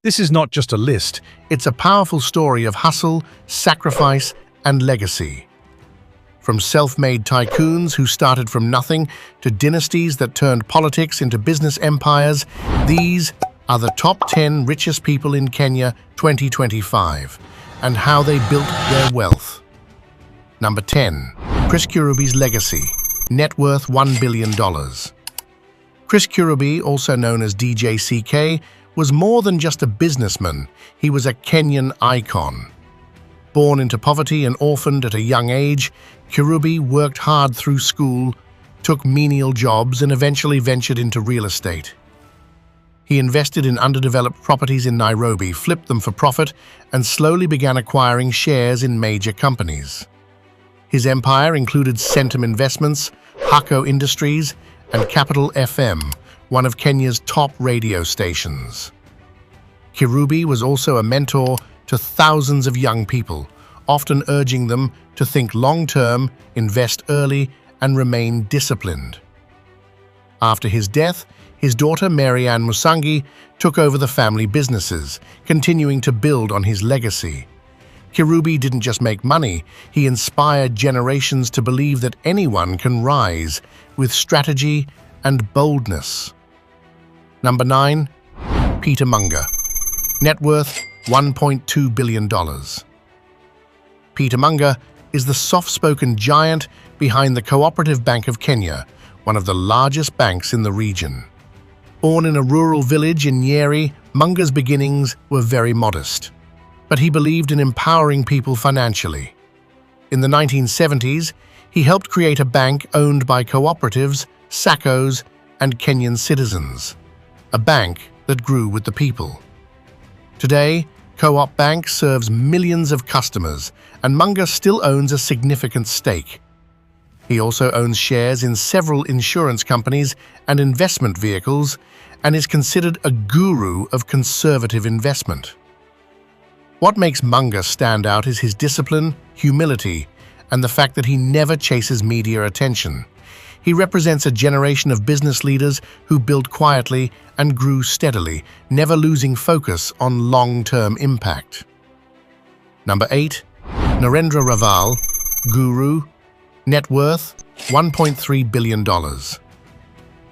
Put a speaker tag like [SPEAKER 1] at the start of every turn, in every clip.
[SPEAKER 1] This is not just a list, it's a powerful story of hustle, sacrifice, and legacy. From self-made tycoons who started from nothing to dynasties that turned politics into business empires, these are the top 10 richest people in Kenya 2025 and how they built their wealth. Number 10. Chris Kirubi's legacy. Net worth $1 billion. Chris Kirubi, also known as DJCK, was more than just a businessman. He was a Kenyan icon. Born into poverty and orphaned at a young age, Kirubi worked hard through school, took menial jobs, and eventually ventured into real estate. He invested in underdeveloped properties in Nairobi, flipped them for profit, and slowly began acquiring shares in major companies. His empire included Centum Investments, Hako Industries, and Capital FM, one of Kenya's top radio stations. Kirubi was also a mentor to thousands of young people, often urging them to think long-term, invest early, and remain disciplined. After his death, his daughter Marianne Musangi took over the family businesses, continuing to build on his legacy. Kirubi didn't just make money, he inspired generations to believe that anyone can rise with strategy and boldness. Number 9. Peter Munger. Net worth $1.2 billion. Peter Munger is the soft-spoken giant behind the Cooperative Bank of Kenya, one of the largest banks in the region. Born in a rural village in Nyeri, Munger's beginnings were very modest, but he believed in empowering people financially. In the 1970s, he helped create a bank owned by cooperatives, SACCOs, and Kenyan citizens, a bank that grew with the people. Today, Co-op Bank serves millions of customers, and Munger still owns a significant stake. He also owns shares in several insurance companies and investment vehicles and is considered a guru of conservative investment. What makes Munger stand out is his discipline, humility, and the fact that he never chases media attention. He represents a generation of business leaders who built quietly and grew steadily, never losing focus on long-term impact. Number 8. Narendra Raval, Guru. Net worth $1.3 billion. Narendra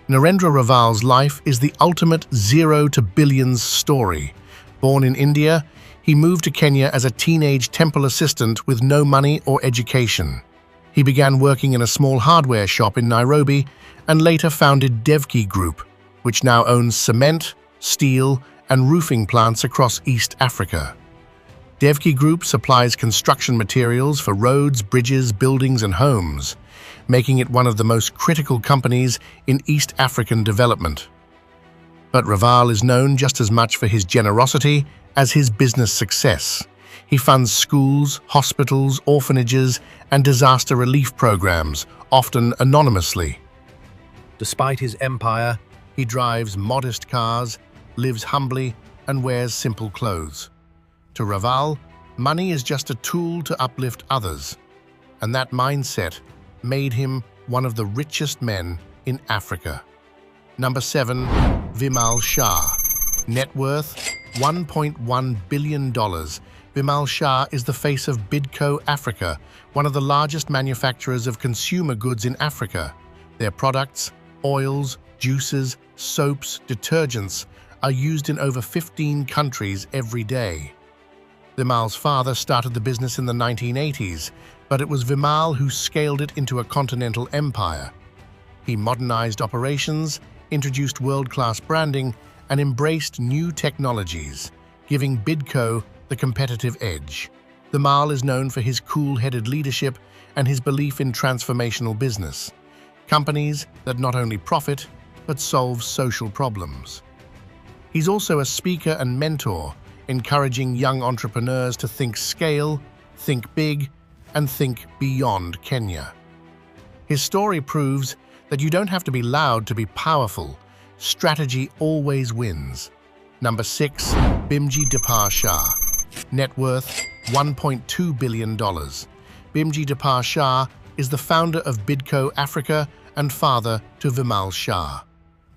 [SPEAKER 1] Raval's life is the ultimate zero to billions story. Born in India, he moved to Kenya as a teenage temple assistant with no money or education. He began working in a small hardware shop in Nairobi and later founded Devki Group, which now owns cement, steel, and roofing plants across East Africa. Devki Group supplies construction materials for roads, bridges, buildings, and homes, making it one of the most critical companies in East African development. But Raval is known just as much for his generosity as his business success. He funds schools, hospitals, orphanages, and disaster relief programs, often anonymously. Despite his empire, he drives modest cars, lives humbly, and wears simple clothes. To Raval, money is just a tool to uplift others, and that mindset made him one of the richest men in Africa. Number 7. Vimal Shah. Net worth $1.1 billion. Vimal Shah is the face of Bidco Africa, one of the largest manufacturers of consumer goods in Africa. Their products, oils, juices, soaps, detergents, are used in over 15 countries every day. Vimal's father started the business in the 1980s, but it was Vimal who scaled it into a continental empire. He modernized operations, introduced world-class branding, and embraced new technologies, giving Bidco the competitive edge. Vimal is known for his cool-headed leadership and his belief in transformational business, companies that not only profit, but solve social problems. He's also a speaker and mentor, encouraging young entrepreneurs to think scale, think big, and think beyond Kenya. His story proves that you don't have to be loud to be powerful. Strategy always wins. Number 6. Bimji Dipar Shah. Net worth $1.2 billion. Bimji Dipar Shah is the founder of Bidco Africa and father to Vimal Shah.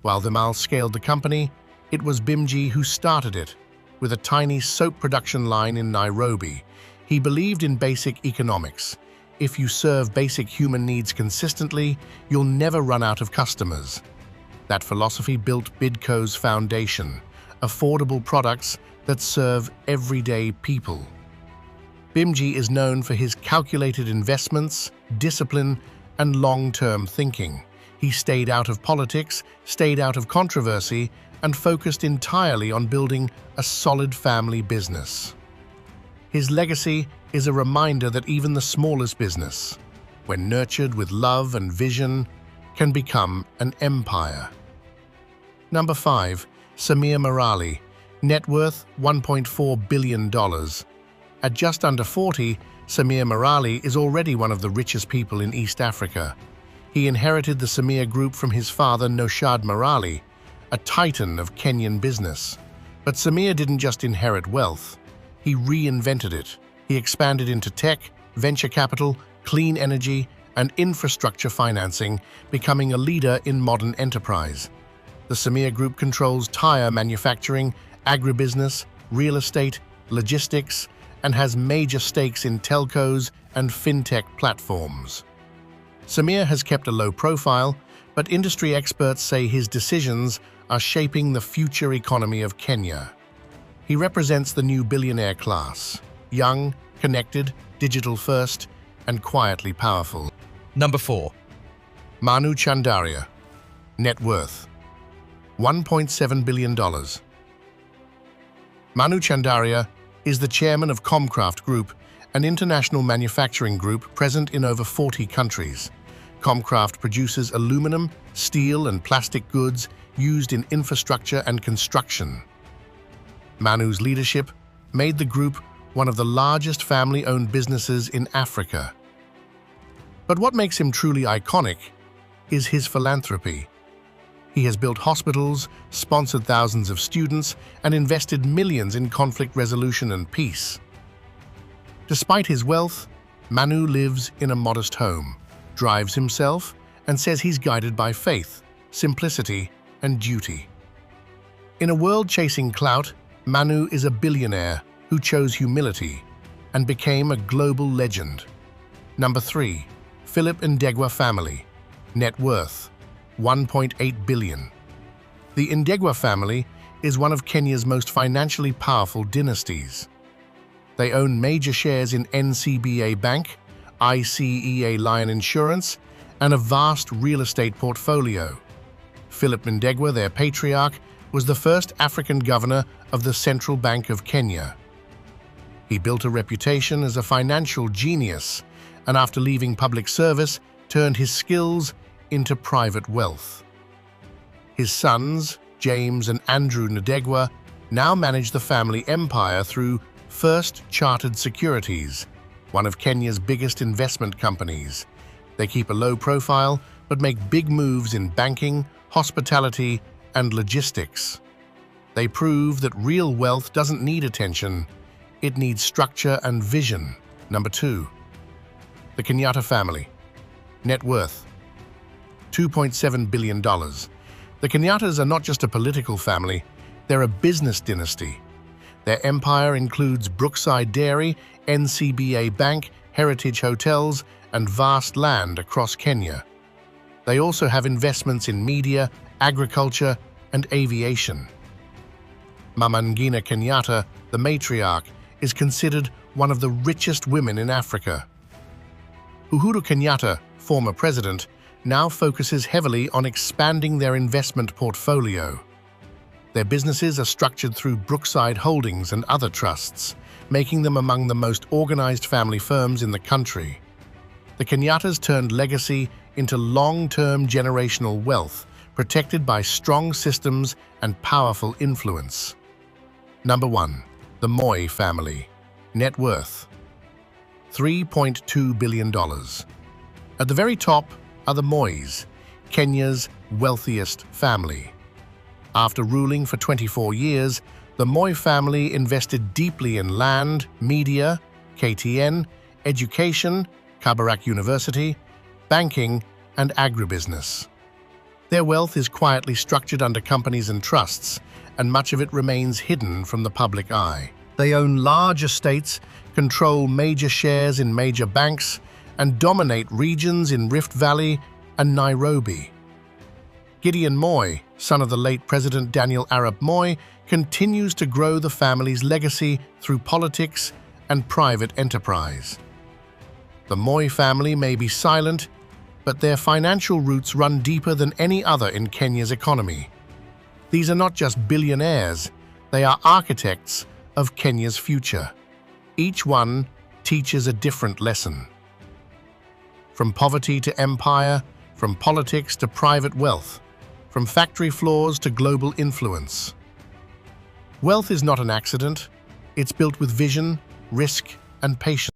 [SPEAKER 1] While Vimal scaled the company, it was Bimji who started it. with a tiny soap production line in Nairobi. He believed in basic economics. If you serve basic human needs consistently, you'll never run out of customers. That philosophy built Bidco's foundation, affordable products that serve everyday people. Bimji is known for his calculated investments, discipline, and long-term thinking. He stayed out of politics, stayed out of controversy, and focused entirely on building a solid family business. His legacy is a reminder that even the smallest business, when nurtured with love and vision, can become an empire. Number 5. Samir Morali, net worth $1.4 billion. At just under 40, Samir Morali is already one of the richest people in East Africa. He inherited the Samir Group from his father Noshad Morali, a titan of Kenyan business. But Samir didn't just inherit wealth, he reinvented it. He expanded into tech, venture capital, clean energy, and infrastructure financing, becoming a leader in modern enterprise. The Samir Group controls tire manufacturing, agribusiness, real estate, logistics, and has major stakes in telcos and fintech platforms. Samir has kept a low profile, but industry experts say his decisions are shaping the future economy of Kenya. He represents the new billionaire class, young, connected, digital-first, and quietly powerful.
[SPEAKER 2] Number 4.
[SPEAKER 1] Manu Chandara, net worth $1.7 billion. Manu Chandara is the chairman of Comcraft Group, an international manufacturing group present in over 40 countries. Comcraft produces aluminum, steel, and plastic goods used in infrastructure and construction. Manu's leadership made the group one of the largest family-owned businesses in Africa. But what makes him truly iconic is his philanthropy. He has built hospitals, sponsored thousands of students, and invested millions in conflict resolution and peace. Despite his wealth, Manu lives in a modest home, drives himself, and says he's guided by faith, simplicity, and duty. In a world chasing clout, Manu is a billionaire who chose humility and became a global legend. Number 3. Philip Ndegwa family, net worth $1.8 billion. The Ndegwa family is one of Kenya's most financially powerful dynasties. They own major shares in NCBA Bank, ICEA Lion Insurance, and a vast real estate portfolio. Philip Ndegwa, their patriarch, was the first African governor of the Central Bank of Kenya. He built a reputation as a financial genius, and after leaving public service, turned his skills into private wealth. His sons, James and Andrew Ndegwa, now manage the family empire through First Chartered Securities, one of Kenya's biggest investment companies. They keep a low profile, but make big moves in banking, hospitality, and logistics. They prove that real wealth doesn't need attention, it needs structure and vision. Number 2. The Kenyatta family, net worth $2.7 billion. The Kenyattas are not just a political family, they're a business dynasty. Their empire includes Brookside Dairy, NCBA Bank, heritage hotels, and vast land across Kenya. They also have investments in media, agriculture, and aviation. Mama Ngina Kenyatta, the matriarch, is considered one of the richest women in Africa. Uhuru Kenyatta, former president, now focuses heavily on expanding their investment portfolio. Their businesses are structured through Brookside Holdings and other trusts, making them among the most organized family firms in the country. The Kenyattas turned legacy into long-term generational wealth, protected by strong systems and powerful influence. Number 1. The Moi family, net worth $3.2 billion. At the very top are the Mois, Kenya's wealthiest family. After ruling for 24 years, the Moi family invested deeply in land, media, KTN, education, Kabarak University, banking, and agribusiness. Their wealth is quietly structured under companies and trusts, and much of it remains hidden from the public eye. They own large estates, control major shares in major banks, and dominate regions in Rift Valley and Nairobi. Gideon Moi, son of the late President Daniel Arap Moi, continues to grow the family's legacy through politics and private enterprise. The Moi family may be silent, but their financial roots run deeper than any other in Kenya's economy. These are not just billionaires, they are architects of Kenya's future. Each one teaches a different lesson. From poverty to empire, from politics to private wealth, from factory floors to global influence. Wealth is not an accident. It's built with vision, risk, and patience.